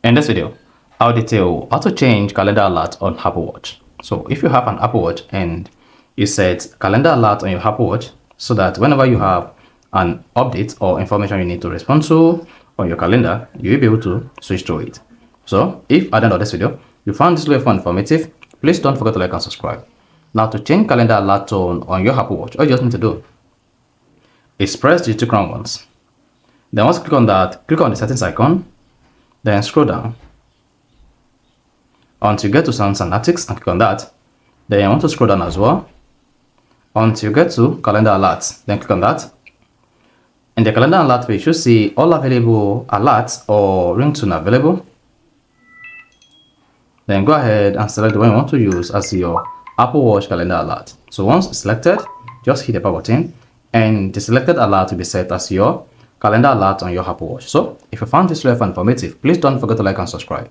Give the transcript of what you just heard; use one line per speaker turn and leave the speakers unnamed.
In this video, I'll detail how to change calendar alert on Apple Watch. So if you have an Apple Watch and you set calendar alert on your Apple Watch so that whenever you have an update or information you need to respond to on your calendar, you'll be able to switch to it. So if at the end of this video, you found this video informative, please don't forget to like and subscribe. Now to change calendar alert tone on your Apple Watch, all you just need to do is press the two crown ones. Then once you click on that, click on the settings icon, then scroll down until you get to Sounds and Analytics and click on that. Then you want to scroll down as well until you get to Calendar Alerts. Then click on that. In the Calendar Alert page, you should see all available alerts or ringtone available. Then go ahead and select the one you want to use as your Apple Watch Calendar Alert. So once selected, just hit the power button and the selected alert will be set as your calendar alert on your Apple Watch. So if you found this video informative, please don't forget to like and subscribe.